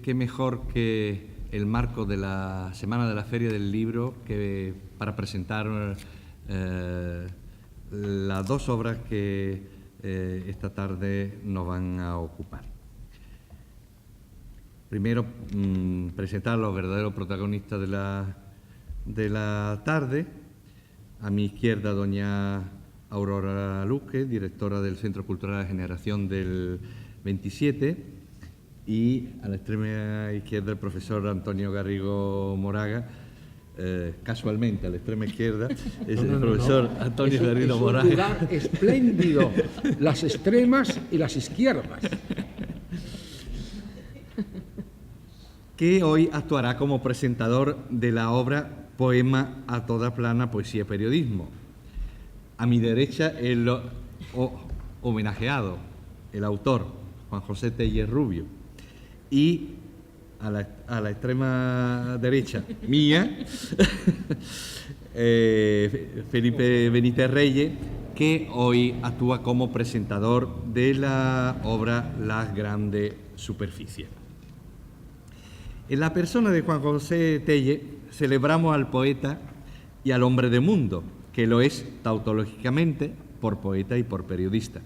Qué mejor que el marco de la Semana de la Feria del Libro que para presentar las dos obras que esta tarde nos van a ocupar. Primero, presentar a los verdaderos protagonistas de la tarde. A mi izquierda, doña Aurora Luque, directora del Centro Cultural de Generación del 27, y a la extrema izquierda el profesor Antonio Garrigo Moraga. Casualmente, a la extrema izquierda es el profesor Antonio Garrigo Moraga. Es un lugar espléndido, las extremas y las izquierdas. Que hoy actuará como presentador de la obra Poema a toda plana, poesía y periodismo. A mi derecha el homenajeado, el autor, Juan José Tellez Rubio. Y a la extrema derecha mía, Felipe Benítez Reyes, que hoy actúa como presentador de la obra Las grandes superficies. En la persona de Juan José Tellez celebramos al poeta y al hombre de mundo, que lo es tautológicamente por poeta y por periodista.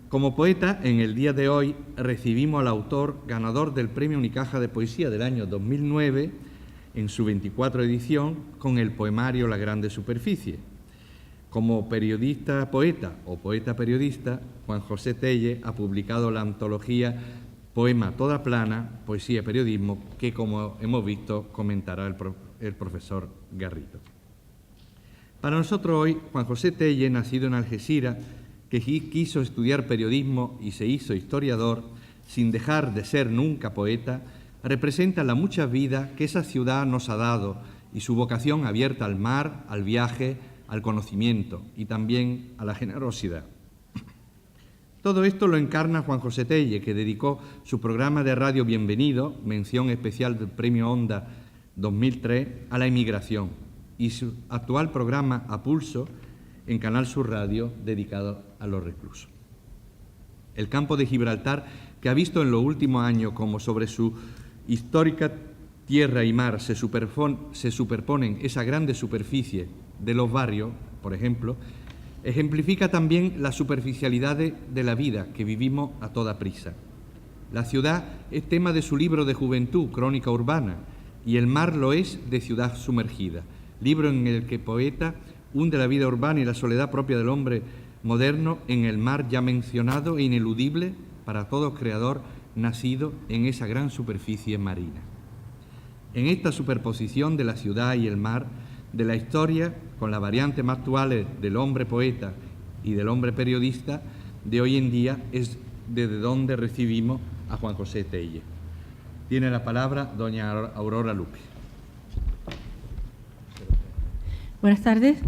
Como poeta, en el día de hoy recibimos al autor ganador del Premio Unicaja de Poesía del año 2009, en su 24 edición, con el poemario La grande superficie. Como periodista poeta o poeta periodista, Juan José Tellez ha publicado la antología Poema a toda plana, poesía y periodismo, que, como hemos visto, comentará el profesor Garrido. Para nosotros hoy, Juan José Tellez, nacido en Algeciras, que quiso estudiar periodismo y se hizo historiador, sin dejar de ser nunca poeta, representa la mucha vida que esa ciudad nos ha dado y su vocación abierta al mar, al viaje, al conocimiento y también a la generosidad. Todo esto lo encarna Juan José Tellez, que dedicó su programa de radio Bienvenido, mención especial del Premio Onda 2003, a la inmigración, y su actual programa A Pulso, en Canal Sur Radio, dedicado a los reclusos. El campo de Gibraltar, que ha visto en los últimos años como sobre su histórica tierra y mar se superponen esa grande superficie de los barrios, por ejemplo, ejemplifica también la superficialidad de la vida que vivimos a toda prisa. La ciudad es tema de su libro de juventud, Crónica Urbana, y el mar lo es de Ciudad Sumergida, libro en el que el poeta hunde la vida urbana y la soledad propia del hombre moderno en el mar ya mencionado e ineludible para todo creador nacido en esa gran superficie marina. En esta superposición de la ciudad y el mar, de la historia, con las variantes más actuales del hombre poeta y del hombre periodista de hoy en día, es desde donde recibimos a Juan José Tellez. Tiene la palabra doña Aurora Luque. Buenas tardes.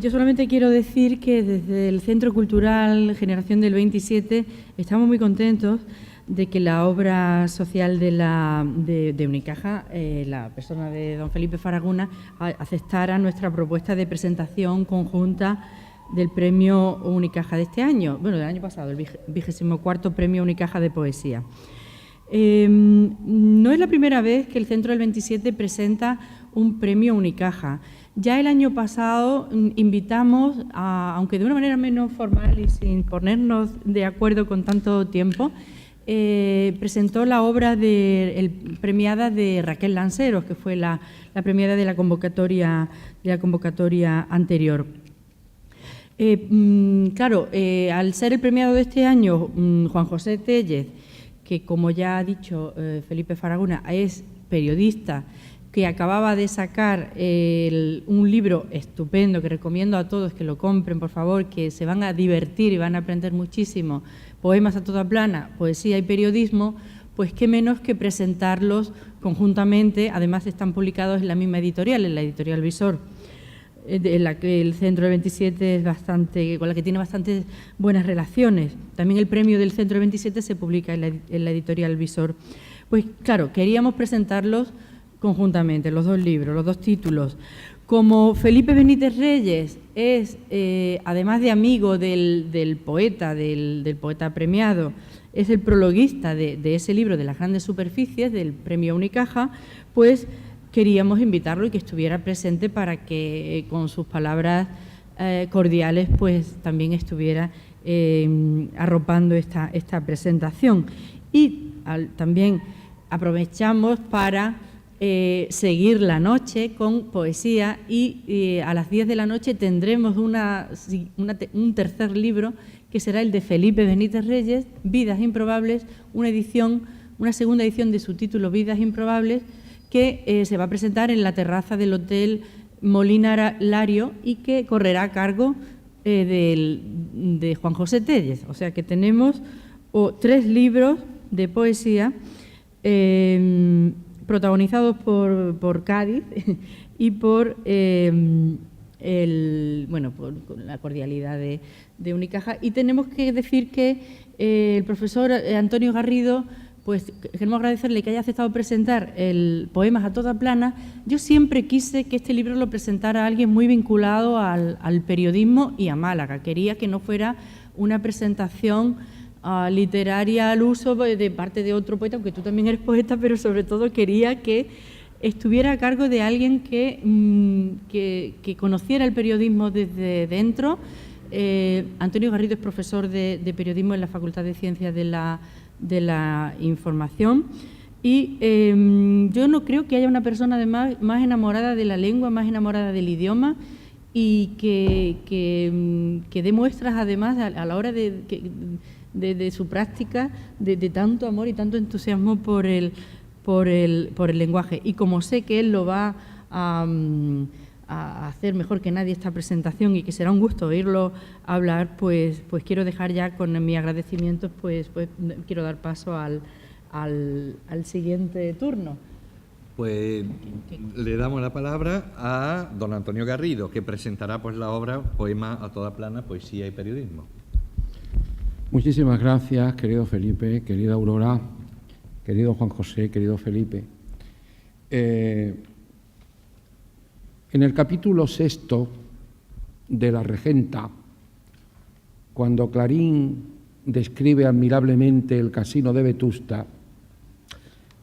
Yo solamente quiero decir que desde el Centro Cultural Generación del 27 estamos muy contentos de que la obra social de Unicaja, la persona de don Felipe Faraguna, aceptara nuestra propuesta de presentación conjunta del Premio Unicaja de este año, bueno, del año pasado, el 24º Premio Unicaja de Poesía. No es la primera vez que el Centro del 27 presenta un Premio Unicaja. Ya el año pasado invitamos, aunque de una manera menos formal y sin ponernos de acuerdo con tanto tiempo, presentó la obra premiada de Raquel Lanceros, que fue la premiada de la convocatoria anterior. Claro, al ser el premiado de este año, Juan José Tellez, que como ya ha dicho Felipe Faraguna, es periodista, que acababa de sacar un libro estupendo que recomiendo a todos que lo compren, por favor, que se van a divertir y van a aprender muchísimo. Poemas a toda plana, poesía y periodismo, pues qué menos que presentarlos conjuntamente. Además están publicados en la misma editorial, en la editorial Visor, en la que el Centro del 27 es con la que tiene bastantes buenas relaciones. También el premio del Centro del 27 se publica en la editorial Visor. Pues claro, queríamos presentarlos conjuntamente, los dos libros, los dos títulos, Como Felipe Benítez Reyes es, además de amigo del poeta premiado, es el prologuista de ese libro de las grandes superficies, del premio Unicaja, pues queríamos invitarlo y que estuviera presente para que con sus palabras cordiales pues también estuviera arropando esta presentación. Y también aprovechamos para seguir la noche con poesía y a las 10 de la noche tendremos un tercer libro que será el de Felipe Benítez Reyes, Vidas Improbables, una segunda edición de su título Vidas Improbables, que se va a presentar en la terraza del Hotel Molina Lario y que correrá a cargo de Juan José Tellez. O sea que tenemos 3 libros de poesía protagonizados por Cádiz y por la cordialidad de Unicaja. Y tenemos que decir que el profesor Antonio Garrido, pues queremos agradecerle que haya aceptado presentar el Poemas a toda plana. Yo siempre quise que este libro lo presentara alguien muy vinculado al periodismo y a Málaga. Quería que no fuera una presentación literaria al uso de parte de otro poeta, aunque tú también eres poeta, pero sobre todo quería que estuviera a cargo de alguien que conociera el periodismo desde dentro. Antonio Garrido es profesor de periodismo en la Facultad de Ciencias de la Información y yo no creo que haya una persona además más enamorada de la lengua, más enamorada del idioma y que dé muestras además a la hora de su práctica de tanto amor y tanto entusiasmo por el lenguaje. Y como sé que él lo va a hacer mejor que nadie esta presentación y que será un gusto oírlo hablar, pues quiero dejar ya con mi agradecimiento, pues quiero dar paso al siguiente turno. Pues le damos la palabra a don Antonio Garrido, que presentará pues la obra Poemas a toda plana, poesía y periodismo. Muchísimas gracias, querido Felipe, querida Aurora, querido Juan José, querido Felipe. En el capítulo 6 de La Regenta, cuando Clarín describe admirablemente el casino de Vetusta,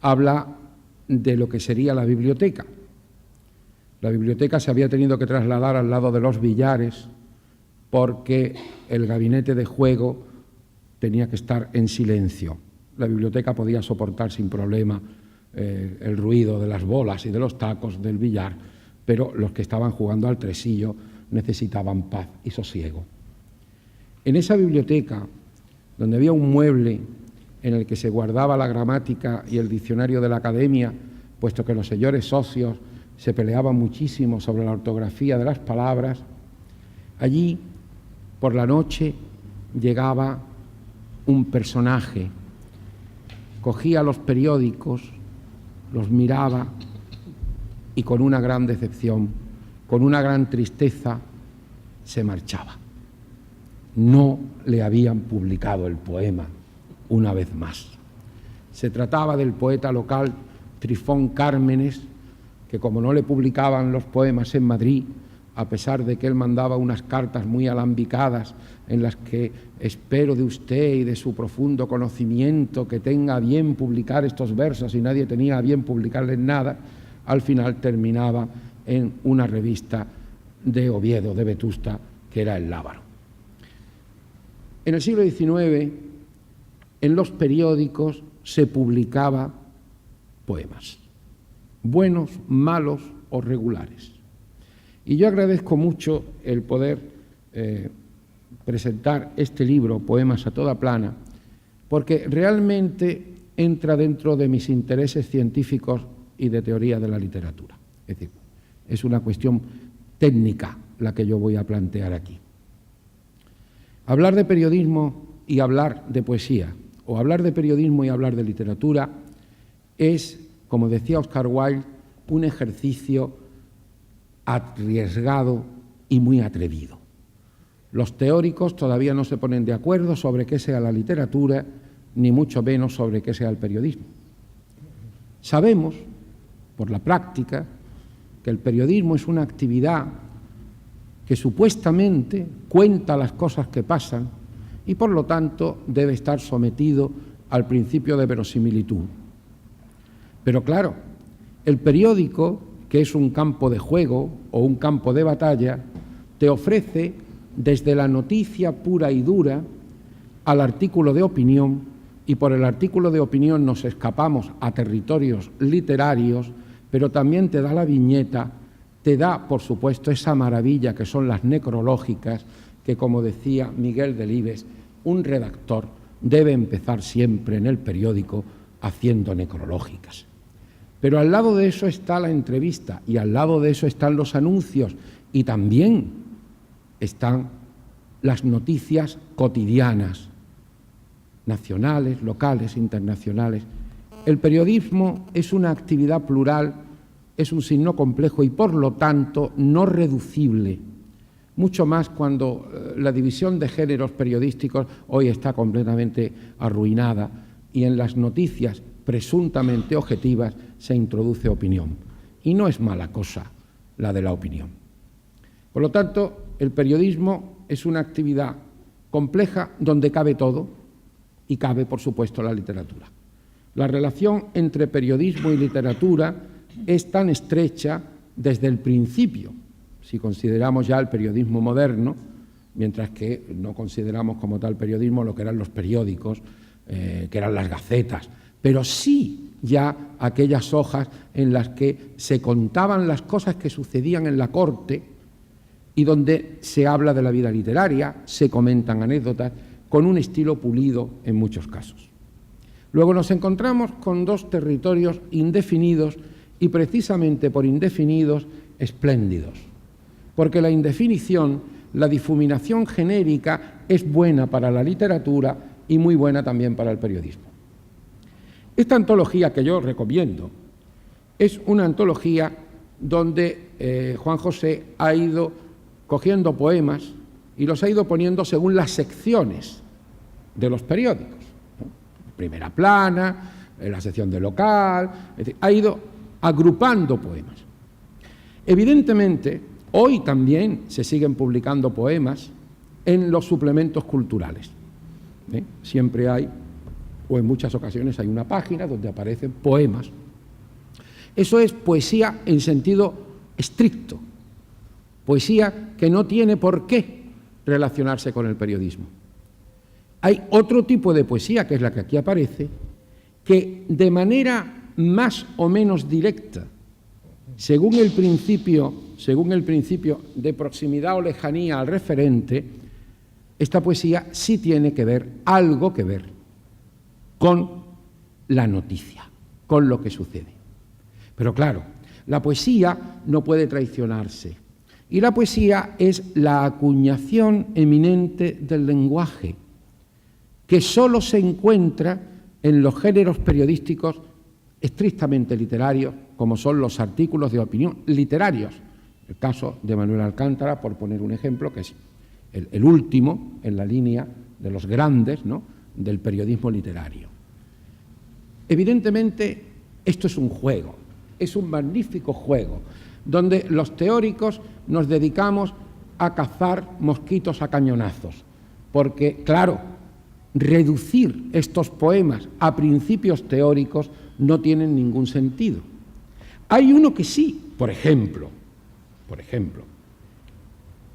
habla de lo que sería la biblioteca. La biblioteca se había tenido que trasladar al lado de los billares porque el gabinete de juego tenía que estar en silencio. La biblioteca podía soportar sin problema el ruido de las bolas y de los tacos del billar, pero los que estaban jugando al tresillo necesitaban paz y sosiego. En esa biblioteca, donde había un mueble en el que se guardaba la gramática y el diccionario de la academia, puesto que los señores socios se peleaban muchísimo sobre la ortografía de las palabras, allí, por la noche, llegaba un personaje, cogía los periódicos, los miraba y con una gran decepción, con una gran tristeza, se marchaba. No le habían publicado el poema una vez más. Se trataba del poeta local Trifón Cármenes, que como no le publicaban los poemas en Madrid, a pesar de que él mandaba unas cartas muy alambicadas en las que espero de usted y de su profundo conocimiento que tenga a bien publicar estos versos y nadie tenía a bien publicarles nada, al final terminaba en una revista de Oviedo, de Vetusta, que era El Lábaro. En el siglo XIX, en los periódicos se publicaba poemas, buenos, malos o regulares. Y yo agradezco mucho el poder presentar este libro, Poemas a toda plana, porque realmente entra dentro de mis intereses científicos y de teoría de la literatura. Es decir, es una cuestión técnica la que yo voy a plantear aquí. Hablar de periodismo y hablar de poesía, o hablar de periodismo y hablar de literatura, es, como decía Oscar Wilde, un ejercicio arriesgado y muy atrevido. Los teóricos todavía no se ponen de acuerdo sobre qué sea la literatura, ni mucho menos sobre qué sea el periodismo. Sabemos, por la práctica, que el periodismo es una actividad que supuestamente cuenta las cosas que pasan y por lo tanto debe estar sometido al principio de verosimilitud. Pero claro, el periódico, que es un campo de juego o un campo de batalla, te ofrece desde la noticia pura y dura al artículo de opinión, y por el artículo de opinión nos escapamos a territorios literarios, pero también te da la viñeta, te da, por supuesto, esa maravilla que son las necrológicas, que, como decía Miguel Delibes, un redactor debe empezar siempre en el periódico haciendo necrológicas. Pero al lado de eso está la entrevista y al lado de eso están los anuncios y también están las noticias cotidianas, nacionales, locales, internacionales. El periodismo es una actividad plural, es un signo complejo y por lo tanto no reducible, mucho más cuando la división de géneros periodísticos hoy está completamente arruinada y en las noticias presuntamente objetivas se introduce opinión. Y no es mala cosa la de la opinión. Por lo tanto, el periodismo es una actividad compleja donde cabe todo y cabe, por supuesto, la literatura. La relación entre periodismo y literatura es tan estrecha desde el principio, si consideramos ya el periodismo moderno, mientras que no consideramos como tal periodismo lo que eran los periódicos, que eran las gacetas, pero sí ya aquellas hojas en las que se contaban las cosas que sucedían en la corte y donde se habla de la vida literaria, se comentan anécdotas, con un estilo pulido en muchos casos. Luego nos encontramos con dos territorios indefinidos y precisamente por indefinidos espléndidos, porque la indefinición, la difuminación genérica es buena para la literatura y muy buena también para el periodismo. Esta antología que yo recomiendo es una antología donde Juan José ha ido cogiendo poemas y los ha ido poniendo según las secciones de los periódicos, ¿no? Primera plana, la sección de local, es decir, ha ido agrupando poemas. Evidentemente, hoy también se siguen publicando poemas en los suplementos culturales. Siempre hay, o en muchas ocasiones hay una página donde aparecen poemas. Eso es poesía en sentido estricto, poesía que no tiene por qué relacionarse con el periodismo. Hay otro tipo de poesía, que es la que aquí aparece, que de manera más o menos directa, según el principio de proximidad o lejanía al referente, esta poesía sí tiene que ver, algo que ver, con la noticia, con lo que sucede. Pero claro, la poesía no puede traicionarse. Y la poesía es la acuñación eminente del lenguaje, que solo se encuentra en los géneros periodísticos estrictamente literarios, como son los artículos de opinión literarios. El caso de Manuel Alcántara, por poner un ejemplo, que es el último en la línea de los grandes, ¿no?, del periodismo literario. Evidentemente, esto es un juego, es un magnífico juego, donde los teóricos nos dedicamos a cazar mosquitos a cañonazos, porque, claro, reducir estos poemas a principios teóricos no tiene ningún sentido. Hay uno que sí, por ejemplo,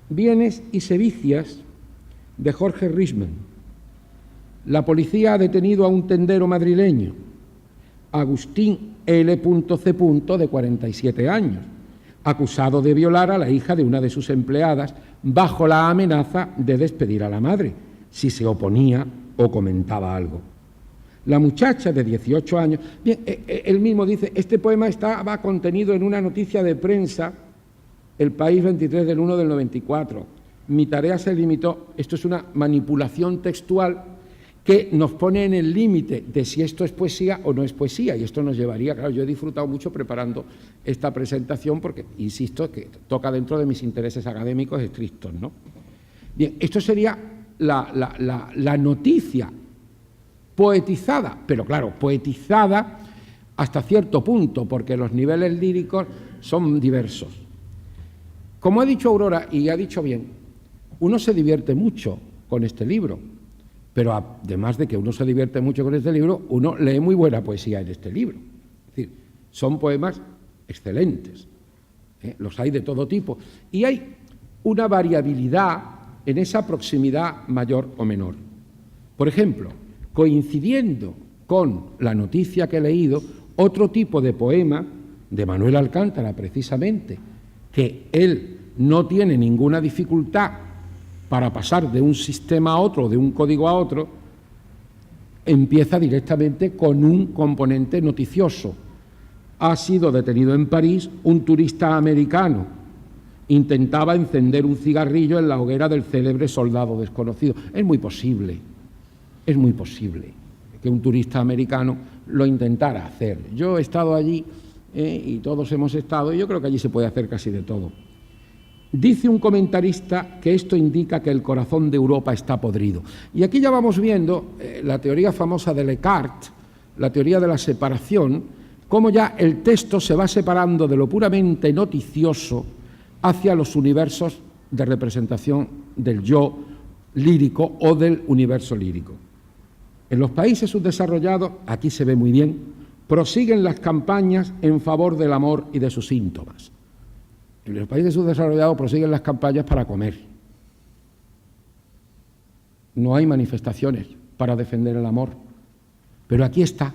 Bienes y Sevicias, de Jorge Risman. La policía ha detenido a un tendero madrileño, Agustín L.C., de 47 años, acusado de violar a la hija de una de sus empleadas bajo la amenaza de despedir a la madre si se oponía o comentaba algo. La muchacha de 18 años, bien, él mismo dice, este poema estaba contenido en una noticia de prensa, El País 23 del 1 del 94. Mi tarea se limitó, esto es una manipulación textual que nos pone en el límite de si esto es poesía o no es poesía, y esto nos llevaría, claro, yo he disfrutado mucho preparando esta presentación porque, insisto, que toca dentro de mis intereses académicos estrictos, ¿no? Bien, esto sería la noticia poetizada, pero claro, poetizada hasta cierto punto, porque los niveles líricos son diversos. Como ha dicho Aurora, y ha dicho bien, uno se divierte mucho con este libro, pero además de que uno se divierte mucho con este libro, uno lee muy buena poesía en este libro. Es decir, son poemas excelentes, los hay de todo tipo, y hay una variabilidad en esa proximidad mayor o menor. Por ejemplo, coincidiendo con la noticia que he leído, otro tipo de poema de Manuel Alcántara, precisamente, que él no tiene ninguna dificultad para pasar de un sistema a otro, de un código a otro, empieza directamente con un componente noticioso. Ha sido detenido en París un turista americano. Intentaba encender un cigarrillo en la hoguera del célebre soldado desconocido. Es muy posible que un turista americano lo intentara hacer. Yo he estado allí y todos hemos estado, y yo creo que allí se puede hacer casi de todo. Dice un comentarista que esto indica que el corazón de Europa está podrido. Y aquí ya vamos viendo la teoría famosa de Descartes, la teoría de la separación, cómo ya el texto se va separando de lo puramente noticioso hacia los universos de representación del yo lírico o del universo lírico. En los países subdesarrollados, aquí se ve muy bien, prosiguen las campañas en favor del amor y de sus síntomas. En los países subdesarrollados prosiguen las campañas para comer. No hay manifestaciones para defender el amor. Pero aquí está.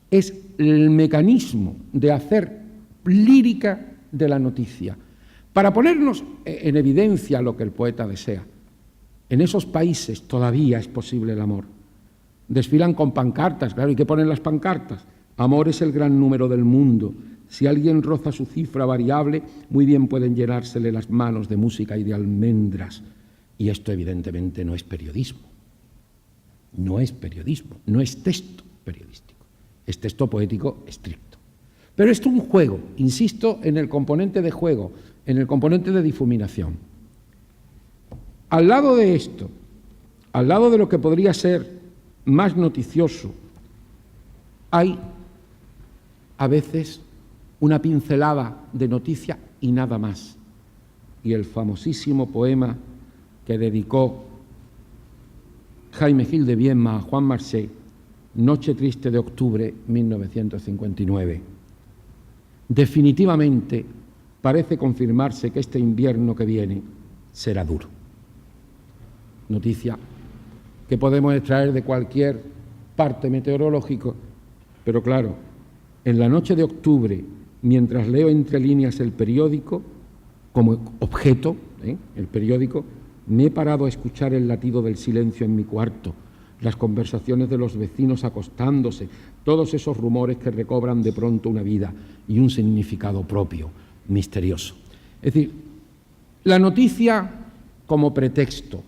Es el mecanismo de hacer lírica de la noticia. Para ponernos en evidencia lo que el poeta desea. En esos países todavía es posible el amor. Desfilan con pancartas, claro, ¿y qué ponen las pancartas? Amor es el gran número del mundo. Si alguien roza su cifra variable, muy bien pueden llenársele las manos de música y de almendras. Y esto evidentemente no es periodismo. No es periodismo, no es texto periodístico. Es texto poético estricto. Pero esto es un juego, insisto en el componente de juego, en el componente de difuminación. Al lado de esto, al lado de lo que podría ser más noticioso, hay a veces una pincelada de noticia y nada más. Y el famosísimo poema que dedicó Jaime Gil de Biedma a Juan Marché, Noche triste de octubre, 1959. Definitivamente parece confirmarse que este invierno que viene será duro. Noticia que podemos extraer de cualquier parte meteorológico, pero claro, en la noche de octubre, mientras leo entre líneas el periódico, como objeto, el periódico, me he parado a escuchar el latido del silencio en mi cuarto, las conversaciones de los vecinos acostándose, todos esos rumores que recobran de pronto una vida y un significado propio, misterioso. Es decir, la noticia como pretexto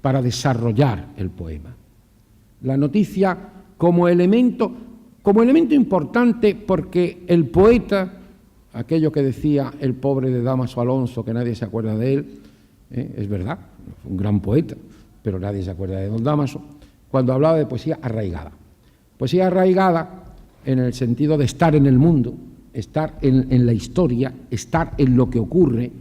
para desarrollar el poema. La noticia como elemento importante porque el poeta, aquello que decía el pobre de Dámaso Alonso, que nadie se acuerda de él, es verdad, fue un gran poeta, pero nadie se acuerda de don Dámaso, cuando hablaba de poesía arraigada. Poesía arraigada en el sentido de estar en el mundo, estar en la historia, estar en lo que ocurre,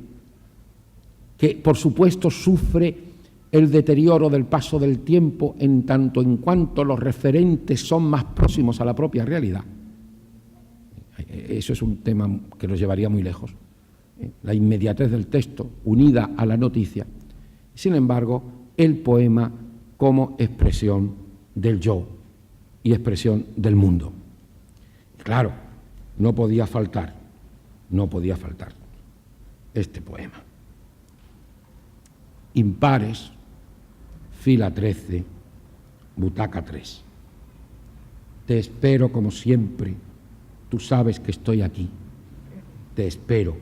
que por supuesto sufre el deterioro del paso del tiempo en tanto en cuanto los referentes son más próximos a la propia realidad. Eso es un tema que nos llevaría muy lejos. La inmediatez del texto unida a la noticia. Sin embargo, el poema como expresión del yo y expresión del mundo. Claro, no podía faltar este poema. Impares, fila 13, butaca 3. Te espero como siempre, tú sabes que estoy aquí. Te espero.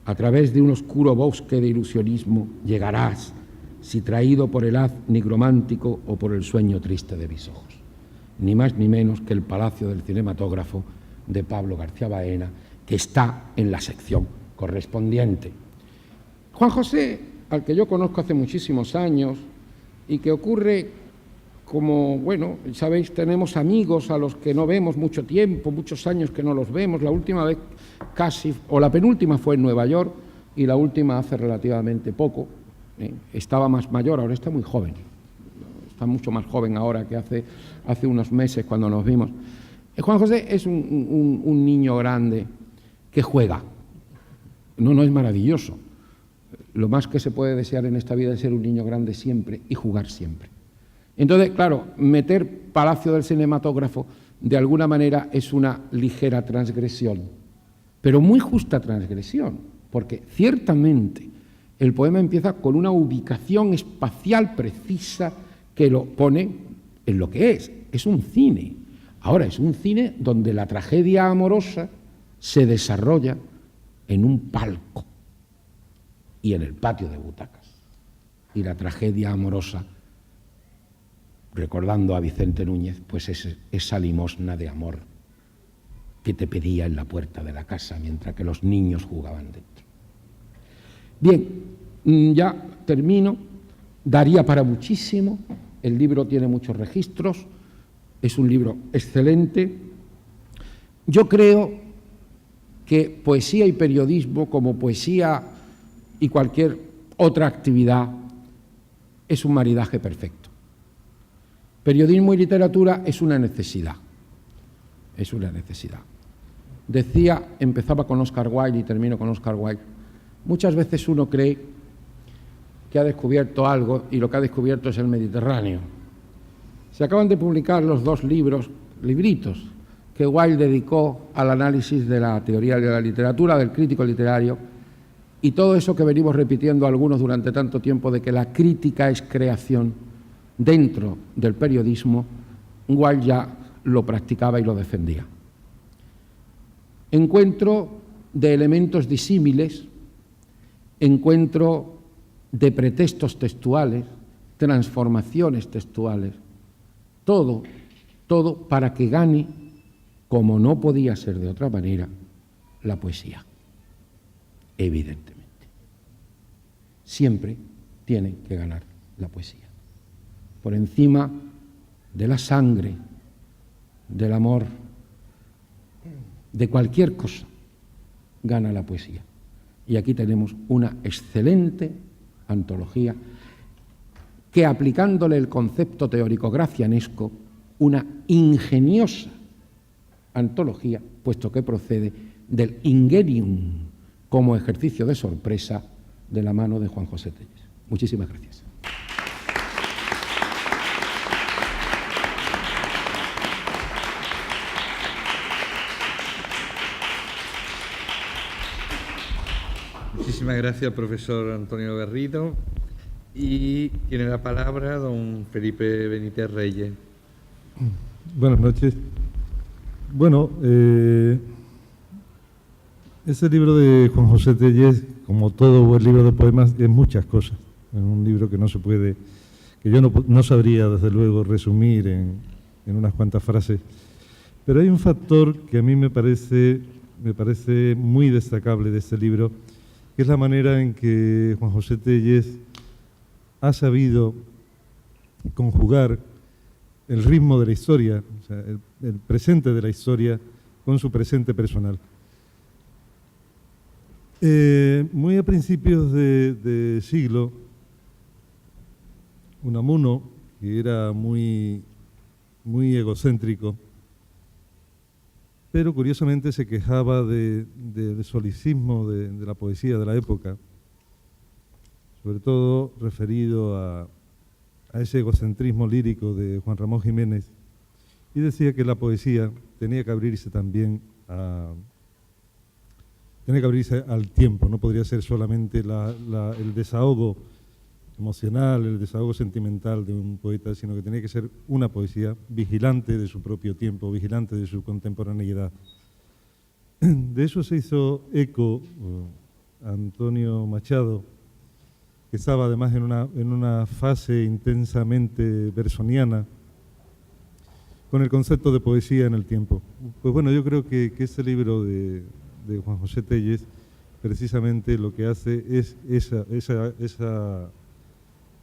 A través de un oscuro bosque de ilusionismo llegarás, si traído por el haz nigromántico o por el sueño triste de mis ojos. Ni más ni menos que el Palacio del Cinematógrafo de Pablo García Baena, que está en la sección correspondiente. Juan José, al que yo conozco hace muchísimos años, y que ocurre como, bueno, sabéis, tenemos amigos a los que no vemos mucho tiempo, muchos años que no los vemos. La última vez casi, o la penúltima fue en Nueva York y la última hace relativamente poco. Estaba más mayor, ahora está muy joven. Está mucho más joven ahora que hace unos meses cuando nos vimos. Juan José es un niño grande que juega. No es maravilloso. Lo más que se puede desear en esta vida es ser un niño grande siempre y jugar siempre. Entonces, claro, meter Palacio del Cinematógrafo de alguna manera es una ligera transgresión, pero muy justa transgresión, porque ciertamente el poema empieza con una ubicación espacial precisa que lo pone en lo que es un cine. Ahora, es un cine donde la tragedia amorosa se desarrolla en un palco y en el patio de butacas. Y la tragedia amorosa, recordando a Vicente Núñez, pues es esa limosna de amor que te pedía en la puerta de la casa mientras que los niños jugaban dentro. Bien, ya termino. Daría para muchísimo. El libro tiene muchos registros. Es un libro excelente. Yo creo que poesía y periodismo, como poesía y cualquier otra actividad, es un maridaje perfecto. Periodismo y literatura es una necesidad. Es una necesidad. Decía, empezaba con Oscar Wilde y termino con Oscar Wilde. Muchas veces uno cree que ha descubierto algo y lo que ha descubierto es el Mediterráneo. Se acaban de publicar los 2 libritos que Wilde dedicó al análisis de la teoría de la literatura, del crítico literario, y todo eso que venimos repitiendo algunos durante tanto tiempo de que la crítica es creación dentro del periodismo, Wilde ya lo practicaba y lo defendía. Encuentro de elementos disímiles, encuentro de pretextos textuales, transformaciones textuales, todo para que gane, como no podía ser de otra manera, la poesía. Evidentemente. Siempre tiene que ganar la poesía. Por encima de la sangre, del amor, de cualquier cosa, gana la poesía. Y aquí tenemos una excelente antología que, aplicándole el concepto teórico gracianesco, una ingeniosa antología, puesto que procede del ingenium como ejercicio de sorpresa de la mano de Juan José Tellez. Muchísimas gracias. Muchísimas gracias, profesor Antonio Garrido. Y tiene la palabra don Felipe Benítez Reyes. Buenas noches. Bueno, ese libro de Juan José Tellez, como todo buen libro de poemas, es muchas cosas. Es un libro que no se puede, que yo no sabría desde luego resumir en unas cuantas frases. Pero hay un factor que a mí me parece muy destacable de este libro, que es la manera en que Juan José Tellez ha sabido conjugar el ritmo de la historia, o sea, el presente de la historia, con su presente personal. Muy a principios de siglo, Unamuno, que era muy egocéntrico, pero curiosamente se quejaba del solicismo de la poesía de la época, sobre todo referido a ese egocentrismo lírico de Juan Ramón Jiménez, y decía que la poesía tenía que abrirse también al tiempo, no podría ser solamente el desahogo emocional, el desahogo sentimental de un poeta, sino que tenía que ser una poesía vigilante de su propio tiempo, vigilante de su contemporaneidad. De eso se hizo eco Antonio Machado, que estaba además en una fase intensamente bersoniana, con el concepto de poesía en el tiempo. Pues bueno, yo creo que este libro de Juan José Tellez precisamente lo que hace es esa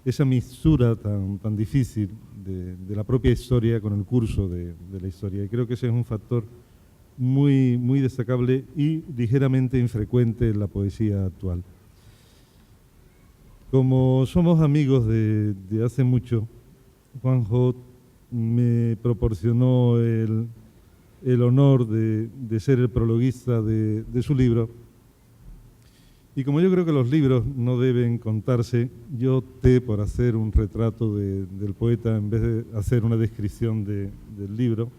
esa mixtura tan difícil de la propia historia con el curso de la historia. Y creo que ese es un factor muy, muy destacable y ligeramente infrecuente en la poesía actual. Como somos amigos de hace mucho, Juanjo me proporcionó el honor de ser el prologuista de su libro. Y como yo creo que los libros no deben contarse, yo opté por hacer un retrato del poeta en vez de hacer una descripción del libro.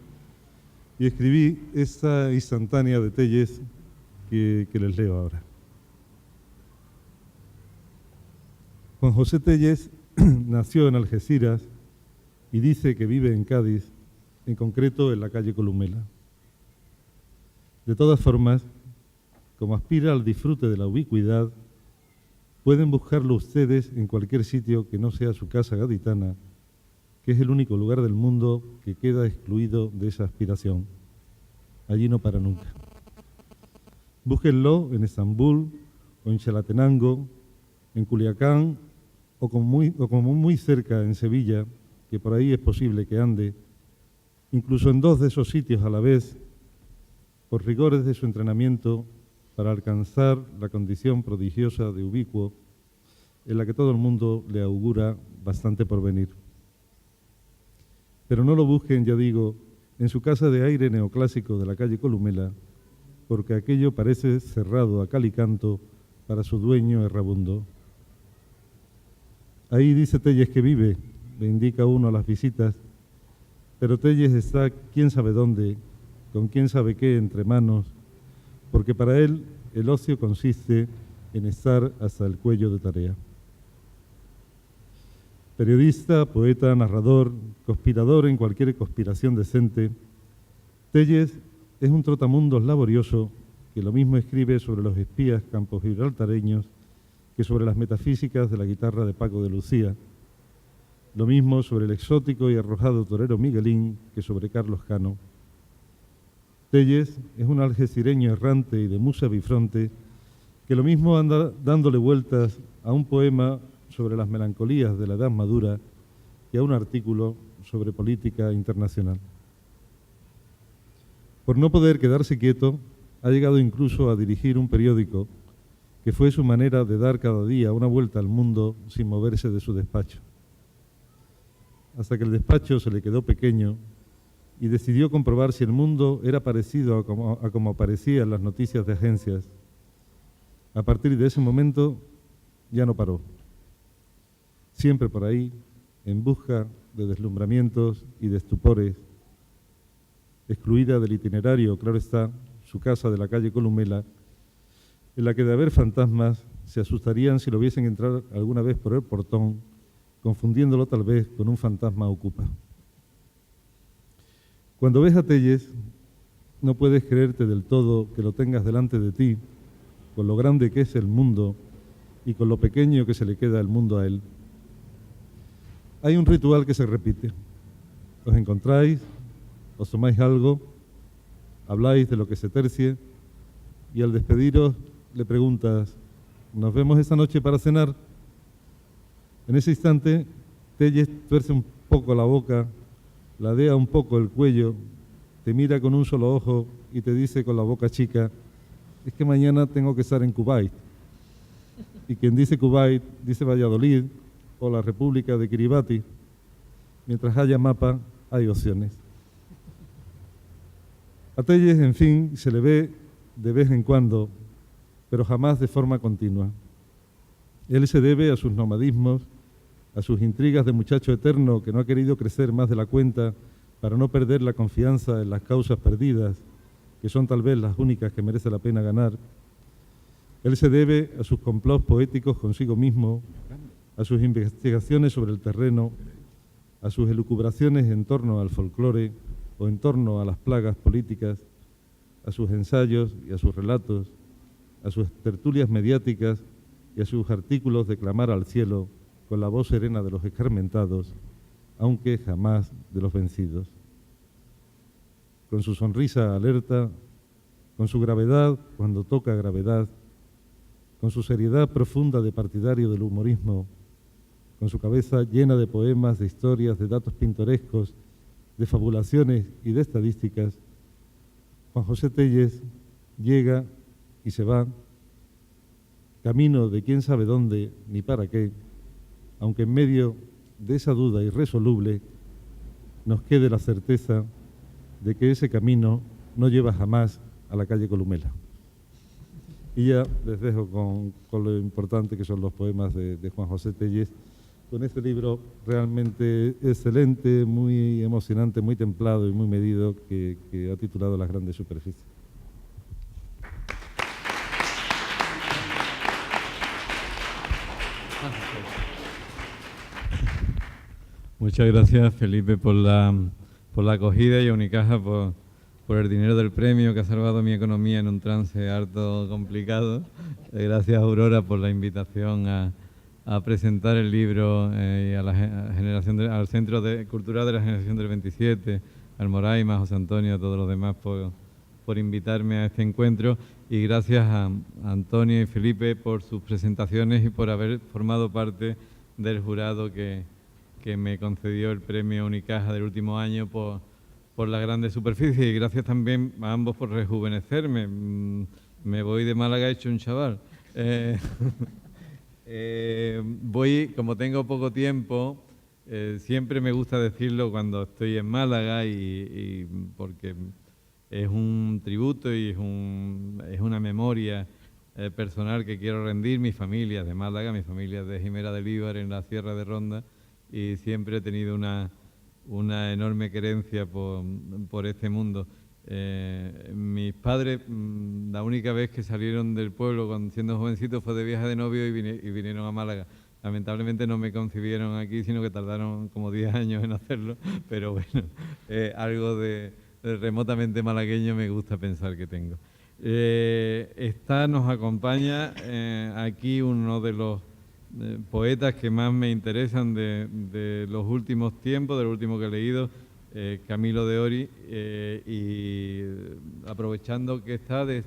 Y escribí esta instantánea de Tellez que les leo ahora. Juan José Tellez nació en Algeciras y dice que vive en Cádiz, en concreto en la calle Columela. De todas formas, como aspira al disfrute de la ubicuidad, pueden buscarlo ustedes en cualquier sitio que no sea su casa gaditana, que es el único lugar del mundo que queda excluido de esa aspiración. Allí no para nunca. Búsquenlo en Estambul o en Chalatenango, en Culiacán o como muy cerca en Sevilla, que por ahí es posible que ande, incluso en 2 de esos sitios a la vez, por rigores de su entrenamiento para alcanzar la condición prodigiosa de ubicuo en la que todo el mundo le augura bastante por venir. Pero no lo busquen, ya digo, en su casa de aire neoclásico de la calle Columela, porque aquello parece cerrado a cal y canto para su dueño errabundo. Ahí dice Tellez que vive, le indica uno a las visitas, pero Tellez está quién sabe dónde, con quién sabe qué entre manos, porque para él el ocio consiste en estar hasta el cuello de tarea. Periodista, poeta, narrador, conspirador en cualquier conspiración decente, Tellez es un trotamundos laborioso que lo mismo escribe sobre los espías campogibraltareños que sobre las metafísicas de la guitarra de Paco de Lucía, lo mismo sobre el exótico y arrojado torero Miguelín que sobre Carlos Cano. Tellez es un algecireño errante y de musa bifronte que lo mismo anda dándole vueltas a un poema sobre las melancolías de la edad madura que a un artículo sobre política internacional. Por no poder quedarse quieto, ha llegado incluso a dirigir un periódico que fue su manera de dar cada día una vuelta al mundo sin moverse de su despacho. Hasta que el despacho se le quedó pequeño y decidió comprobar si el mundo era parecido a como aparecían las noticias de agencias. A partir de ese momento ya no paró. Siempre por ahí, en busca de deslumbramientos y de estupores, excluida del itinerario, claro está, su casa de la calle Columela, en la que de haber fantasmas se asustarían si lo viesen entrar alguna vez por el portón, confundiéndolo tal vez con un fantasma ocupa. Cuando ves a Tellez, no puedes creerte del todo que lo tengas delante de ti, con lo grande que es el mundo y con lo pequeño que se le queda el mundo a él. Hay un ritual que se repite. Os encontráis, os tomáis algo, habláis de lo que se tercie y al despediros le preguntas, ¿nos vemos esta noche para cenar? En ese instante, Tellez tuerce un poco la boca, ladea un poco el cuello, te mira con un solo ojo y te dice con la boca chica, es que mañana tengo que estar en Kuwait. Y quien dice Kuwait dice Valladolid o la República de Kiribati. Mientras haya mapa, hay opciones. A Tellez, en fin, se le ve de vez en cuando, pero jamás de forma continua. Él se debe a sus nomadismos, a sus intrigas de muchacho eterno que no ha querido crecer más de la cuenta para no perder la confianza en las causas perdidas, que son tal vez las únicas que merece la pena ganar. Él se debe a sus complots poéticos consigo mismo, a sus investigaciones sobre el terreno, a sus elucubraciones en torno al folclore o en torno a las plagas políticas, a sus ensayos y a sus relatos, a sus tertulias mediáticas y a sus artículos de clamar al cielo con la voz serena de los escarmentados, aunque jamás de los vencidos. Con su sonrisa alerta, con su gravedad cuando toca gravedad, con su seriedad profunda de partidario del humorismo, con su cabeza llena de poemas, de historias, de datos pintorescos, de fabulaciones y de estadísticas, Juan José Tellez llega y se va, camino de quién sabe dónde ni para qué, aunque en medio de esa duda irresoluble nos quede la certeza de que ese camino no lleva jamás a la calle Columela. Y ya les dejo con lo importante que son los poemas de Juan José Tellez, con este libro realmente excelente, muy emocionante, muy templado y muy medido, que ha titulado Las grandes superficies. Muchas gracias, Felipe, por la acogida, y a Unicaja por el dinero del premio que ha salvado mi economía en un trance harto complicado. Gracias, Aurora, por la invitación a presentar el libro y a la generación al Centro Cultural de la Generación del 27, al Moraima, a José Antonio, a todos los demás por invitarme a este encuentro, y gracias a Antonio y Felipe por sus presentaciones y por haber formado parte del jurado que me concedió el premio Unicaja del último año por las grandes superficies, y gracias también a ambos por rejuvenecerme. Me voy de Málaga hecho un chaval. Como tengo poco tiempo, siempre me gusta decirlo cuando estoy en Málaga, y porque es un tributo y es una memoria personal que quiero rendir. Mi familia es de Málaga, mi familia es de Jimera del Íbar, en la Sierra de Ronda, y siempre he tenido una enorme querencia por este mundo. Mis padres, la única vez que salieron del pueblo siendo jovencitos fue de viaje de novio, y vinieron a Málaga. Lamentablemente no me concibieron aquí, sino que tardaron como 10 años en hacerlo, pero bueno, algo de remotamente malagueño me gusta pensar que tengo. Nos acompaña aquí uno de los poetas que más me interesan de los últimos tiempos, de lo último que he leído, Camilo de Ory, y aprovechando que está de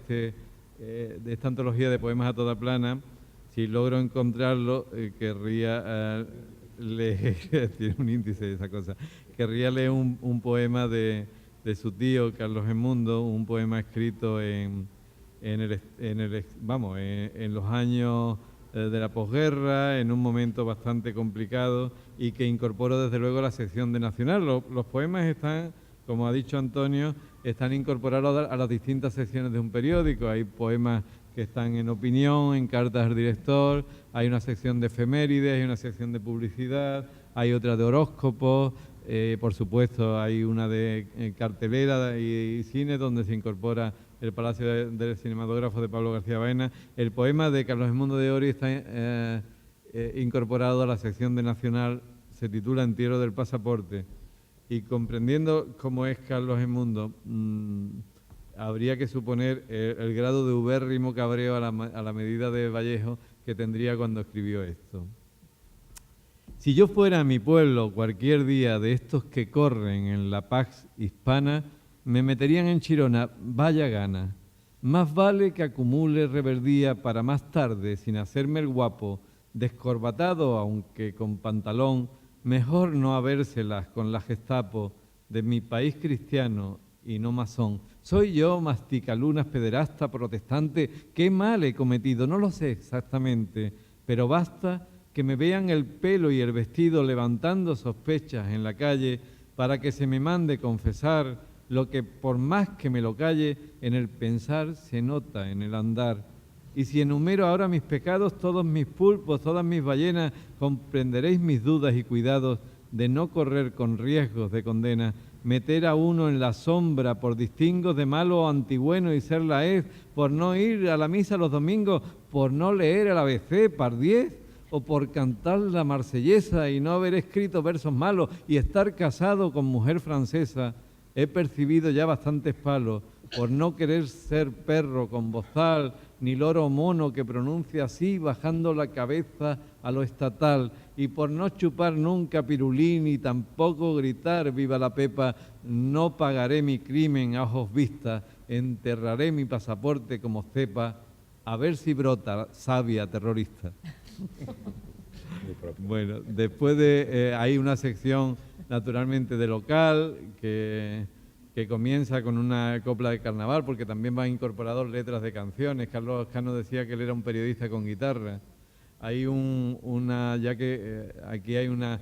esta antología de poemas a toda plana, si logro encontrarlo, querría leer, tiene un índice de esa cosa, querría leer un poema de su tío, Carlos Edmundo, un poema escrito en los años de la posguerra, en un momento bastante complicado, y que incorporo desde luego la sección de Nacional. Los poemas están, como ha dicho Antonio, están incorporados a las distintas secciones de un periódico. Hay poemas que están en opinión, en cartas al director, hay una sección de efemérides, hay una sección de publicidad, hay otra de horóscopos, por supuesto hay una de cartelera y cine, donde se incorpora el Palacio del Cinematógrafo de Pablo García Baena. El poema de Carlos Edmundo de Ory está incorporado a la sección de Nacional, se titula Entierro del pasaporte, y comprendiendo cómo es Carlos Edmundo, habría que suponer el grado de ubérrimo cabreo a la medida de Vallejo que tendría cuando escribió esto. Si yo fuera a mi pueblo cualquier día de estos que corren en la Pax Hispana, me meterían en Chirona, vaya gana. Más vale que acumule reverdía para más tarde, sin hacerme el guapo, descorbatado aunque con pantalón, mejor no habérselas con la Gestapo de mi país cristiano y no masón. ¿Soy yo masticalunas, pederasta, protestante? ¿Qué mal he cometido? No lo sé exactamente, pero basta que me vean el pelo y el vestido levantando sospechas en la calle para que se me mande confesar lo que por más que me lo calle, en el pensar se nota en el andar. Y si enumero ahora mis pecados, todos mis pulpos, todas mis ballenas, comprenderéis mis dudas y cuidados de no correr con riesgos de condena, meter a uno en la sombra por distingos de malo o antibueno y ser laez, por no ir a la misa los domingos, por no leer el ABC par 10, o por cantar la marsellesa y no haber escrito versos malos y estar casado con mujer francesa. He percibido ya bastantes palos por no querer ser perro con bozal, ni loro mono que pronuncia así bajando la cabeza a lo estatal, y por no chupar nunca pirulín ni tampoco gritar viva la Pepa. No pagaré mi crimen a ojos vistas, enterraré mi pasaporte como cepa, a ver si brota sabia terrorista. Bueno, después hay una sección naturalmente de local que comienza con una copla de carnaval, porque también va incorporado letras de canciones. Carlos Cano decía que él era un periodista con guitarra. Hay aquí hay una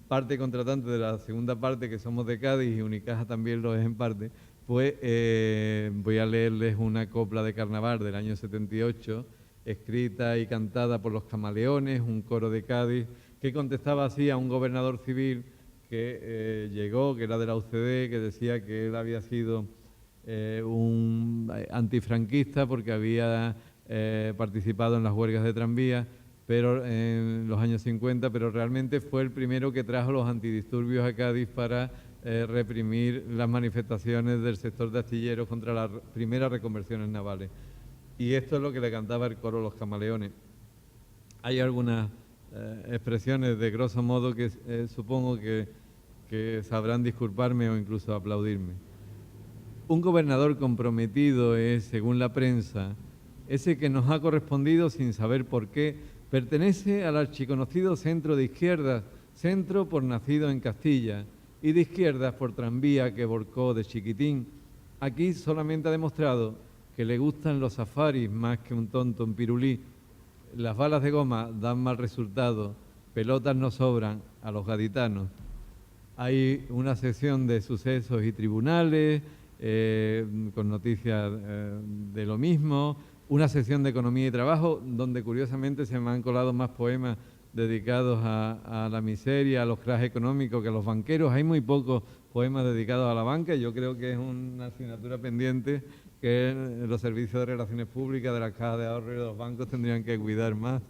parte contratante de la segunda parte, que somos de Cádiz, y Unicaja también lo es en parte, pues voy a leerles una copla de carnaval del año 78, escrita y cantada por los Camaleones, un coro de Cádiz, que contestaba así a un gobernador civil que llegó, que era de la UCD, que decía que él había sido un antifranquista porque había participado en las huelgas de tranvía, pero en los años 50, pero realmente fue el primero que trajo los antidisturbios a Cádiz para reprimir las manifestaciones del sector de astilleros contra las primeras reconversiones navales. Y esto es lo que le cantaba el coro Los Camaleones. Hay algunas expresiones de grosso modo que supongo que sabrán disculparme o incluso aplaudirme. Un gobernador comprometido es, según la prensa, ese que nos ha correspondido sin saber por qué, pertenece al archiconocido centro de izquierdas, centro por nacido en Castilla, y de izquierdas por tranvía que volcó de chiquitín. Aquí solamente ha demostrado que le gustan los safaris más que un tonto en pirulí. Las balas de goma dan mal resultado, pelotas no sobran a los gaditanos. Hay una sección de sucesos y tribunales, con noticias de lo mismo, una sección de economía y trabajo, donde curiosamente se me han colado más poemas dedicados a la miseria, a los cracks económicos, que a los banqueros. Hay muy pocos poemas dedicados a la banca, y yo creo que es una asignatura pendiente que los servicios de relaciones públicas de las cajas de ahorro y de los bancos tendrían que cuidar más.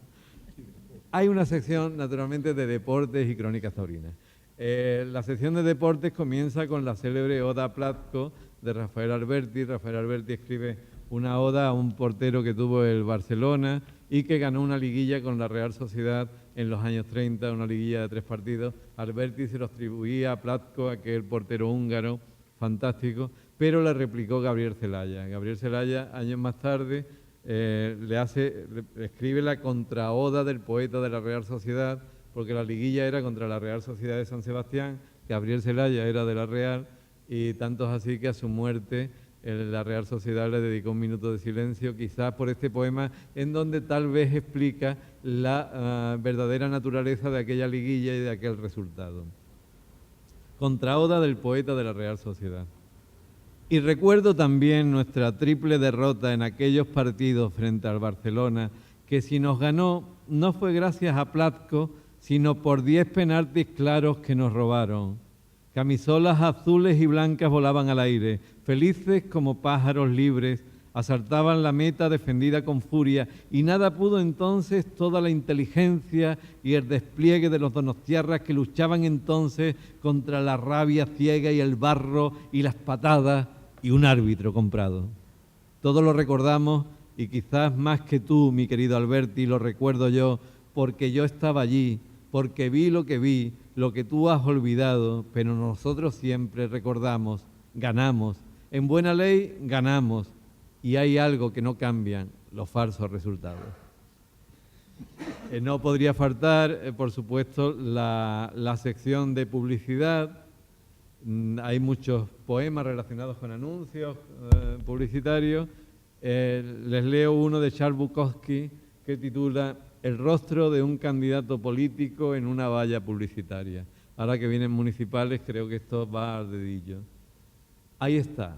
Hay una sección, naturalmente, de deportes y crónicas taurinas. La sección de deportes comienza con la célebre Oda a Plazco de Rafael Alberti. Rafael Alberti escribe una oda a un portero que tuvo el Barcelona y que ganó una liguilla con la Real Sociedad en los años 30, una liguilla de 3 partidos. Alberti se lo atribuía a Plazco, aquel portero húngaro fantástico, pero le replicó Gabriel Celaya. Gabriel Celaya, años más tarde, escribe la contraoda del poeta de la Real Sociedad, porque la liguilla era contra la Real Sociedad de San Sebastián, Gabriel Celaya era de la Real, y tanto es así que a su muerte la Real Sociedad le dedicó un minuto de silencio, quizás por este poema, en donde tal vez explica la verdadera naturaleza de aquella liguilla y de aquel resultado. Contraoda del poeta de la Real Sociedad. Y recuerdo también nuestra triple derrota en aquellos partidos frente al Barcelona, que si nos ganó no fue gracias a Plazco, sino por 10 penaltis claros que nos robaron. Camisolas azules y blancas volaban al aire, felices como pájaros libres, asaltaban la meta defendida con furia, y nada pudo entonces toda la inteligencia y el despliegue de los donostiarras que luchaban entonces contra la rabia ciega y el barro y las patadas y un árbitro comprado. Todos lo recordamos, y quizás más que tú, mi querido Alberti, lo recuerdo yo, porque yo estaba allí, porque vi, lo que tú has olvidado, pero nosotros siempre recordamos, ganamos. En buena ley, ganamos. Y hay algo que no cambian, los falsos resultados. No podría faltar, por supuesto, la sección de publicidad. Hay muchos poemas relacionados con anuncios publicitarios. Les leo uno de Charles Bukowski que titula El rostro de un candidato político en una valla publicitaria. Ahora que vienen municipales, creo que esto va al dedillo. Ahí está.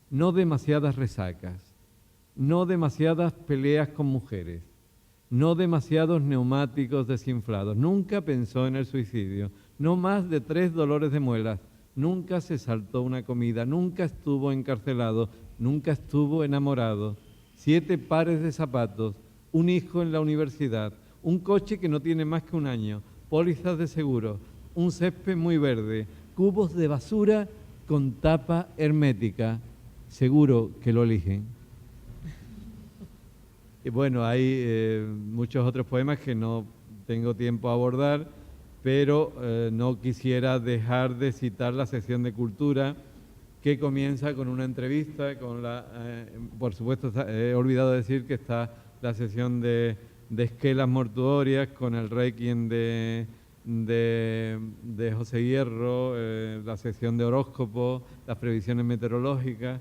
No demasiadas resacas, no demasiadas peleas con mujeres, no demasiados neumáticos desinflados. Nunca pensó en el suicidio, no más de 3 dolores de muelas. Nunca se saltó una comida, nunca estuvo encarcelado, nunca estuvo enamorado. 7 pares de zapatos, un hijo en la universidad, un coche que no tiene más que 1 año, pólizas de seguro, un césped muy verde, cubos de basura con tapa hermética. Seguro que lo eligen. Y bueno, hay muchos otros poemas que no tengo tiempo a abordar, pero no quisiera dejar de citar la sección de cultura, que comienza con una entrevista, por supuesto he olvidado decir que está la sección de esquelas mortuorias con el requiem de José Hierro, la sección de horóscopo, las previsiones meteorológicas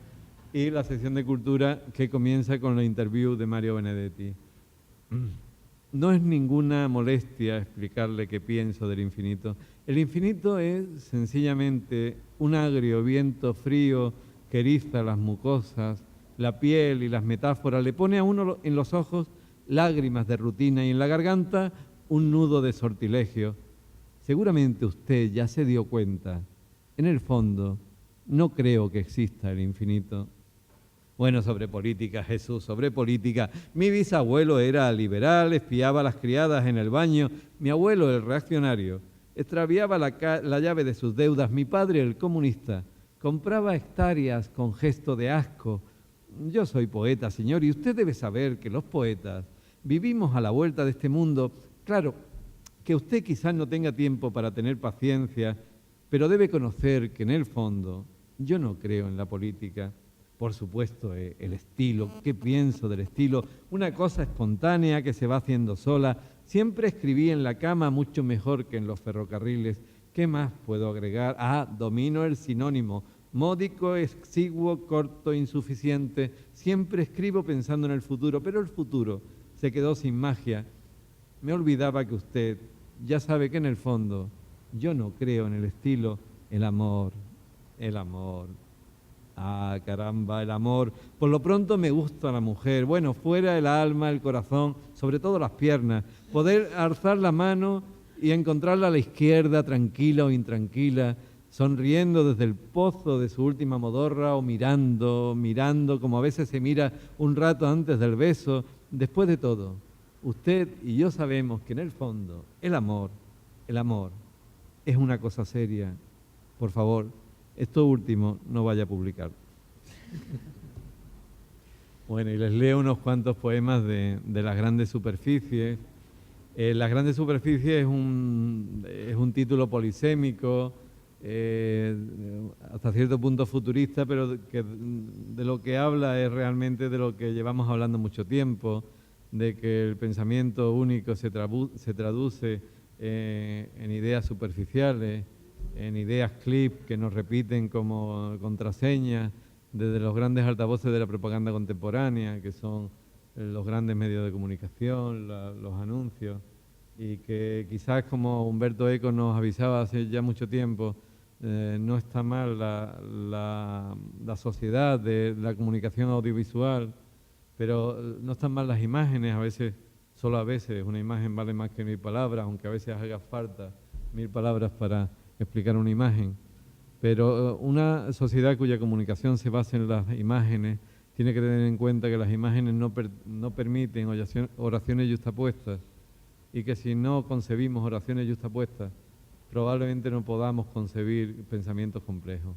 y la sección de cultura que comienza con la interview de Mario Benedetti. No es ninguna molestia explicarle qué pienso del infinito. El infinito es sencillamente un agrio viento frío que eriza las mucosas, la piel y las metáforas, le pone a uno en los ojos lágrimas de rutina y en la garganta un nudo de sortilegio. Seguramente usted ya se dio cuenta. En el fondo, no creo que exista el infinito. Bueno, sobre política, Jesús, sobre política. Mi bisabuelo era liberal, espiaba a las criadas en el baño. Mi abuelo, el reaccionario, extraviaba la llave de sus deudas. Mi padre, el comunista, compraba hectáreas con gesto de asco. Yo soy poeta, señor, y usted debe saber que los poetas vivimos a la vuelta de este mundo. Claro, que usted quizás no tenga tiempo para tener paciencia, pero debe conocer que en el fondo yo no creo en la política. Por supuesto, el estilo, ¿qué pienso del estilo? Una cosa espontánea que se va haciendo sola. Siempre escribí en la cama mucho mejor que en los ferrocarriles. ¿Qué más puedo agregar? Domino el sinónimo. Módico, exiguo, corto, insuficiente. Siempre escribo pensando en el futuro, pero el futuro se quedó sin magia. Me olvidaba que usted ya sabe que en el fondo yo no creo en el estilo, el amor. Caramba, el amor. Por lo pronto me gusta la mujer. Bueno, fuera el alma, el corazón, sobre todo las piernas. Poder alzar la mano y encontrarla a la izquierda, tranquila o intranquila, sonriendo desde el pozo de su última modorra o mirando, como a veces se mira un rato antes del beso. Después de todo, usted y yo sabemos que en el fondo el amor es una cosa seria. Por favor, esto último no vaya a publicar. Bueno, y les leo unos cuantos poemas de Las grandes superficies. Las grandes superficies es un título polisémico, hasta cierto punto futurista, pero que de lo que habla es realmente de lo que llevamos hablando mucho tiempo, de que el pensamiento único se traduce en ideas superficiales, en ideas clip que nos repiten como contraseñas desde los grandes altavoces de la propaganda contemporánea, que son los grandes medios de comunicación, los anuncios, y que quizás, como Humberto Eco nos avisaba hace ya mucho tiempo, no está mal la sociedad de la comunicación audiovisual, pero no están mal las imágenes. A veces, solo a veces, una imagen vale más que 1000 palabras, aunque a veces haga falta 1000 palabras para explicar una imagen. Pero una sociedad cuya comunicación se basa en las imágenes tiene que tener en cuenta que las imágenes no permiten oraciones yuxtapuestas, y que si no concebimos oraciones yuxtapuestas, probablemente no podamos concebir pensamientos complejos.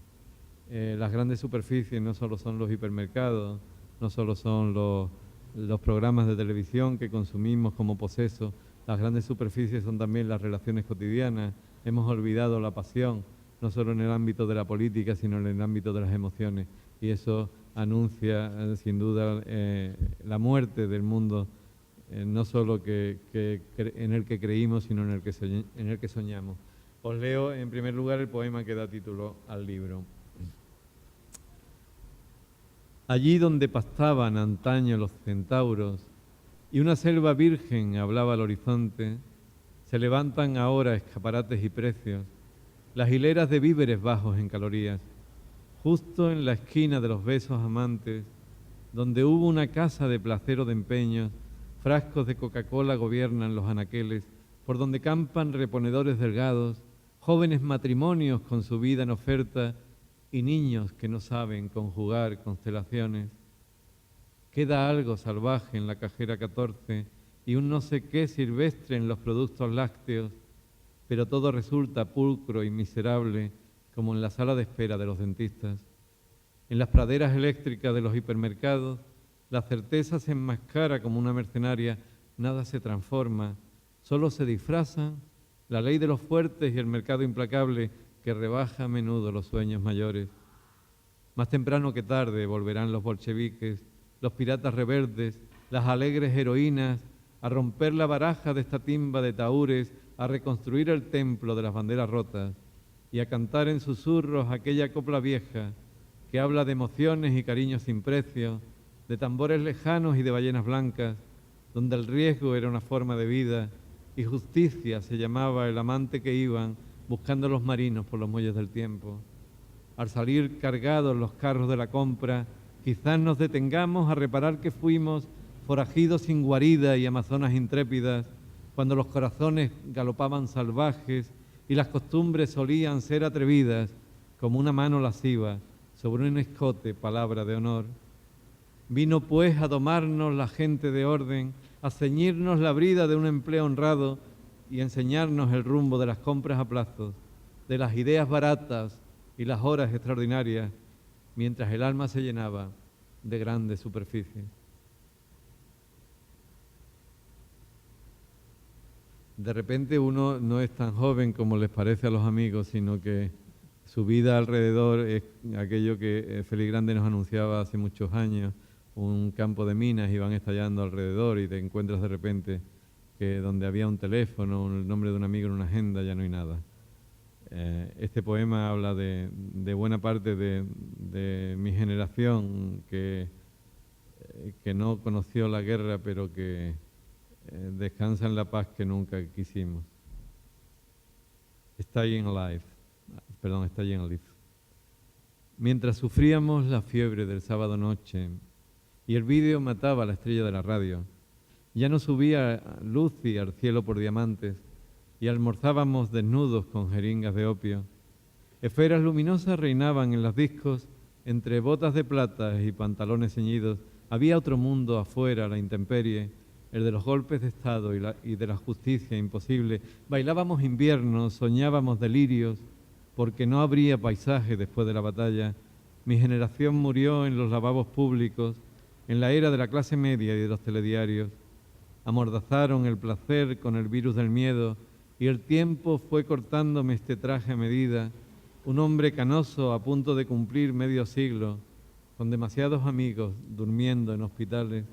Las grandes superficies no solo son los hipermercados, no solo son los programas de televisión que consumimos como posesos. Las grandes superficies son también las relaciones cotidianas. Hemos olvidado la pasión, no solo en el ámbito de la política, sino en el ámbito de las emociones. Y eso anuncia, sin duda, la muerte del mundo, no solo en el que creímos, sino en el que soñamos. Os leo, en primer lugar, el poema que da título al libro. Allí donde pastaban antaño los centauros y una selva virgen hablaba al horizonte, se levantan ahora escaparates y precios, las hileras de víveres bajos en calorías, justo en la esquina de los besos amantes, donde hubo una casa de placer o de empeños, frascos de Coca-Cola gobiernan los anaqueles, por donde campan reponedores delgados, jóvenes matrimonios con su vida en oferta y niños que no saben conjugar constelaciones. Queda algo salvaje en la cajera 14 y un no sé qué silvestre en los productos lácteos, pero todo resulta pulcro y miserable como en la sala de espera de los dentistas. En las praderas eléctricas de los hipermercados, la certeza se enmascara como una mercenaria, nada se transforma, solo se disfraza la ley de los fuertes y el mercado implacable que rebaja a menudo los sueños mayores. Más temprano que tarde volverán los bolcheviques, los piratas rebeldes, las alegres heroínas a romper la baraja de esta timba de tahúres, a reconstruir el templo de las banderas rotas y a cantar en susurros aquella copla vieja que habla de emociones y cariños sin precio, de tambores lejanos y de ballenas blancas, donde el riesgo era una forma de vida y justicia se llamaba el amante que iban buscando los marinos por los muelles del tiempo. Al salir cargados los carros de la compra, quizás nos detengamos a reparar que fuimos forajidos sin guarida y amazonas intrépidas, cuando los corazones galopaban salvajes y las costumbres solían ser atrevidas como una mano lasciva sobre un escote, palabra de honor. Vino pues a domarnos la gente de orden, a ceñirnos la brida de un empleo honrado y enseñarnos el rumbo de las compras a plazos, de las ideas baratas y las horas extraordinarias, mientras el alma se llenaba de grandes superficies. De repente uno no es tan joven como les parece a los amigos, sino que su vida alrededor es aquello que Félix Grande nos anunciaba hace muchos años, un campo de minas y van estallando alrededor y te encuentras de repente que donde había un teléfono, el nombre de un amigo en una agenda, ya no hay nada. Este poema habla de buena parte de mi generación que no conoció la guerra, pero que descansa en la paz que nunca quisimos. Staying Alive. Mientras sufríamos la fiebre del sábado noche y el vídeo mataba a la estrella de la radio, ya no subía Lucy al cielo por diamantes y almorzábamos desnudos con jeringas de opio. Esferas luminosas reinaban en los discos, entre botas de plata y pantalones ceñidos. Había otro mundo afuera, la intemperie, el de los golpes de Estado y de la justicia imposible. Bailábamos inviernos, soñábamos delirios, porque no habría paisaje después de la batalla. Mi generación murió en los lavabos públicos, en la era de la clase media y de los telediarios. Amordazaron el placer con el virus del miedo y el tiempo fue cortándome este traje a medida, un hombre canoso a punto de cumplir medio siglo, con demasiados amigos durmiendo en hospitales.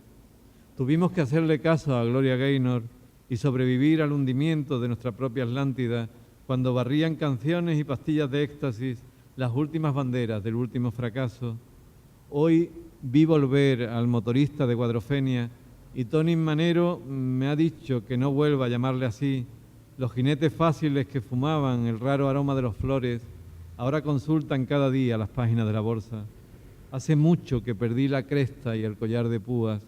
Tuvimos que hacerle caso a Gloria Gaynor y sobrevivir al hundimiento de nuestra propia Atlántida cuando barrían canciones y pastillas de éxtasis las últimas banderas del último fracaso. Hoy vi volver al motorista de Cuadrofenia y Tony Manero me ha dicho que no vuelva a llamarle así. Los jinetes fáciles que fumaban el raro aroma de las flores ahora consultan cada día las páginas de la bolsa. Hace mucho que perdí la cresta y el collar de púas.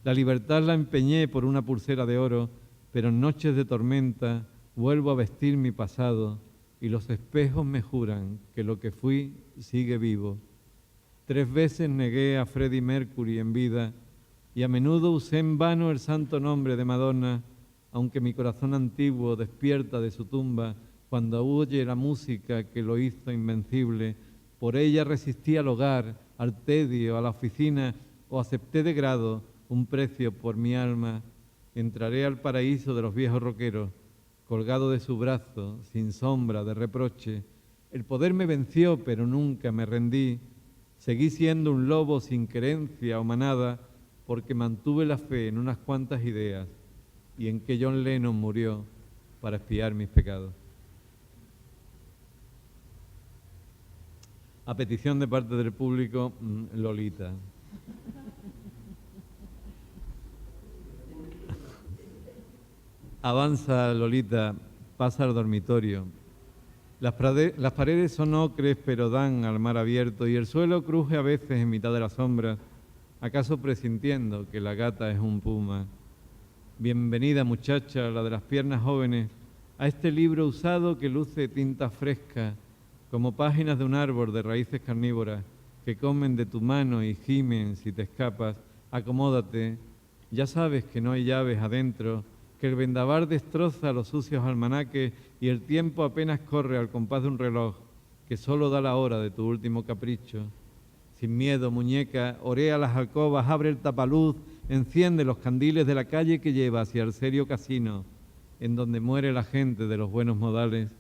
La libertad la empeñé por una pulsera de oro, pero en noches de tormenta vuelvo a vestir mi pasado y los espejos me juran que lo que fui sigue vivo. 3 veces negué a Freddie Mercury en vida y a menudo usé en vano el santo nombre de Madonna, aunque mi corazón antiguo despierta de su tumba cuando oye la música que lo hizo invencible. Por ella resistí al hogar, al tedio, a la oficina o acepté de grado un precio por mi alma. Entraré al paraíso de los viejos rockeros, colgado de su brazo, sin sombra de reproche. El poder me venció, pero nunca me rendí. Seguí siendo un lobo sin querencia o manada, porque mantuve la fe en unas cuantas ideas y en que John Lennon murió para expiar mis pecados. A petición de parte del público, Lolita. Avanza, Lolita, pasa al dormitorio. Las paredes son ocres, pero dan al mar abierto, y el suelo cruje a veces en mitad de las sombras, acaso presintiendo que la gata es un puma. Bienvenida, muchacha, la de las piernas jóvenes, a este libro usado que luce tinta fresca, como páginas de un árbol de raíces carnívoras que comen de tu mano y gimen si te escapas. Acomódate, ya sabes que no hay llaves adentro, que el vendaval destroza los sucios almanaques y el tiempo apenas corre al compás de un reloj que solo da la hora de tu último capricho. Sin miedo, muñeca, orea las alcobas, abre el tapaluz, enciende los candiles de la calle que lleva hacia el serio casino, en donde muere la gente de los buenos modales.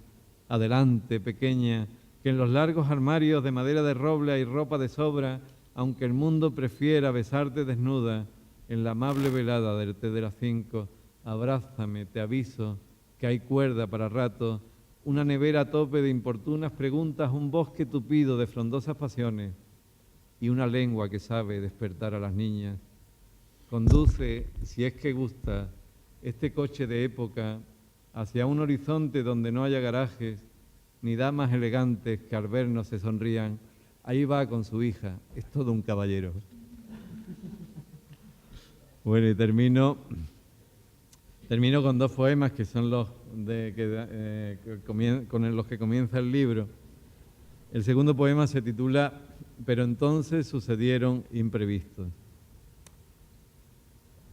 Adelante, pequeña, que en los largos armarios de madera de roble hay ropa de sobra, aunque el mundo prefiera besarte desnuda en la amable velada del té de las 5. abrázame, te aviso, que hay cuerda para rato, una nevera a tope de importunas preguntas, un bosque tupido de frondosas pasiones y una lengua que sabe despertar a las niñas. Conduce, si es que gusta, este coche de época hacia un horizonte donde no haya garajes, ni damas elegantes que al vernos se sonrían. Ahí va con su hija, es todo un caballero. Bueno, y termino con dos poemas que son los con los que comienza el libro. El segundo poema se titula Pero entonces sucedieron imprevistos.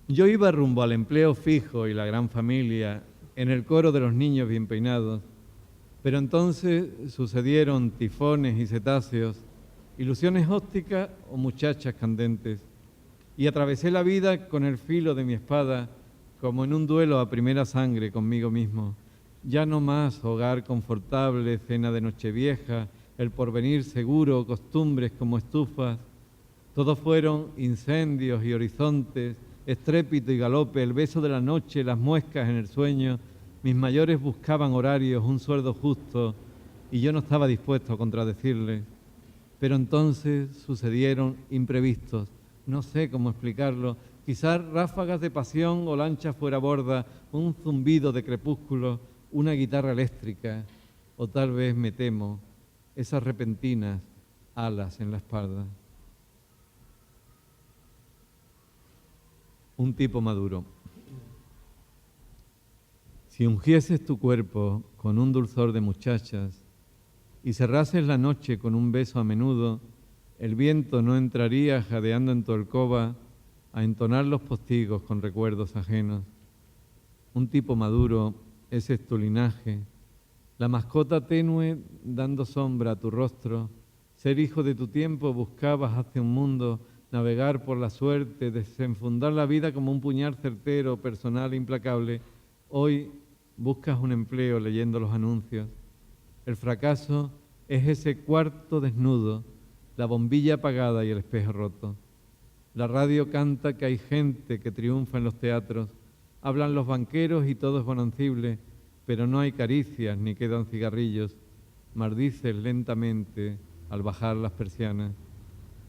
Yo iba rumbo al empleo fijo y la gran familia, en el coro de los niños bien peinados, pero entonces sucedieron tifones y cetáceos, ilusiones ópticas o muchachas candentes, y atravesé la vida con el filo de mi espada, como en un duelo a primera sangre conmigo mismo. Ya no más hogar confortable, cena de Nochevieja, el porvenir seguro, costumbres como estufas. Todos fueron incendios y horizontes, estrépito y galope, el beso de la noche, las muescas en el sueño. Mis mayores buscaban horarios, un sueldo justo, y yo no estaba dispuesto a contradecirles. Pero entonces sucedieron imprevistos. No sé cómo explicarlo. Quizás ráfagas de pasión o lanchas fuera borda, un zumbido de crepúsculo, una guitarra eléctrica, o tal vez, me temo, esas repentinas alas en la espalda. Un tipo maduro. Si ungieses tu cuerpo con un dulzor de muchachas y cerrases la noche con un beso a menudo, el viento no entraría jadeando en tu alcoba a entonar los postigos con recuerdos ajenos. Un tipo maduro, ese es tu linaje, la mascota tenue dando sombra a tu rostro. Ser hijo de tu tiempo buscabas hacia un mundo, navegar por la suerte, desenfundar la vida como un puñal certero, personal e implacable. Hoy buscas un empleo leyendo los anuncios. El fracaso es ese cuarto desnudo, la bombilla apagada y el espejo roto. La radio canta que hay gente que triunfa en los teatros. Hablan los banqueros y todo es bonancible, pero no hay caricias ni quedan cigarrillos. Maldices lentamente al bajar las persianas.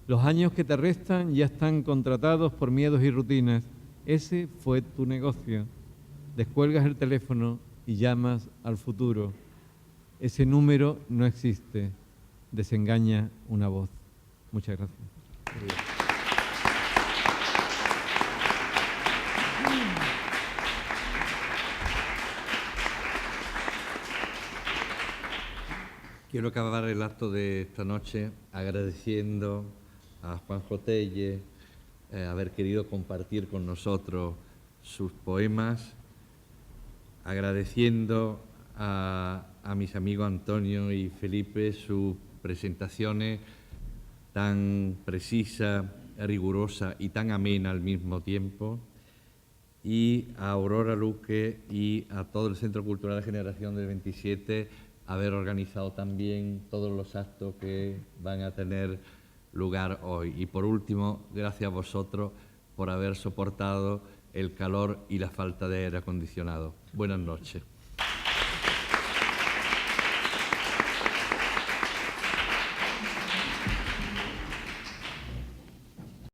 Los años que te restan ya están contratados por miedos y rutinas. Ese fue tu negocio. Descuelgas el teléfono y llamas al futuro. Ese número no existe. Desengaña una voz. Muchas gracias. Quiero acabar el acto de esta noche agradeciendo a Juanjo Tellez haber querido compartir con nosotros sus poemas, agradeciendo a mis amigos Antonio y Felipe sus presentaciones tan precisas, rigurosas y tan amenas al mismo tiempo, y a Aurora Luque y a todo el Centro Cultural de Generación del 27 haber organizado también todos los actos que van a tener lugar hoy. Y por último, gracias a vosotros por haber soportado el calor y la falta de aire acondicionado. Buenas noches.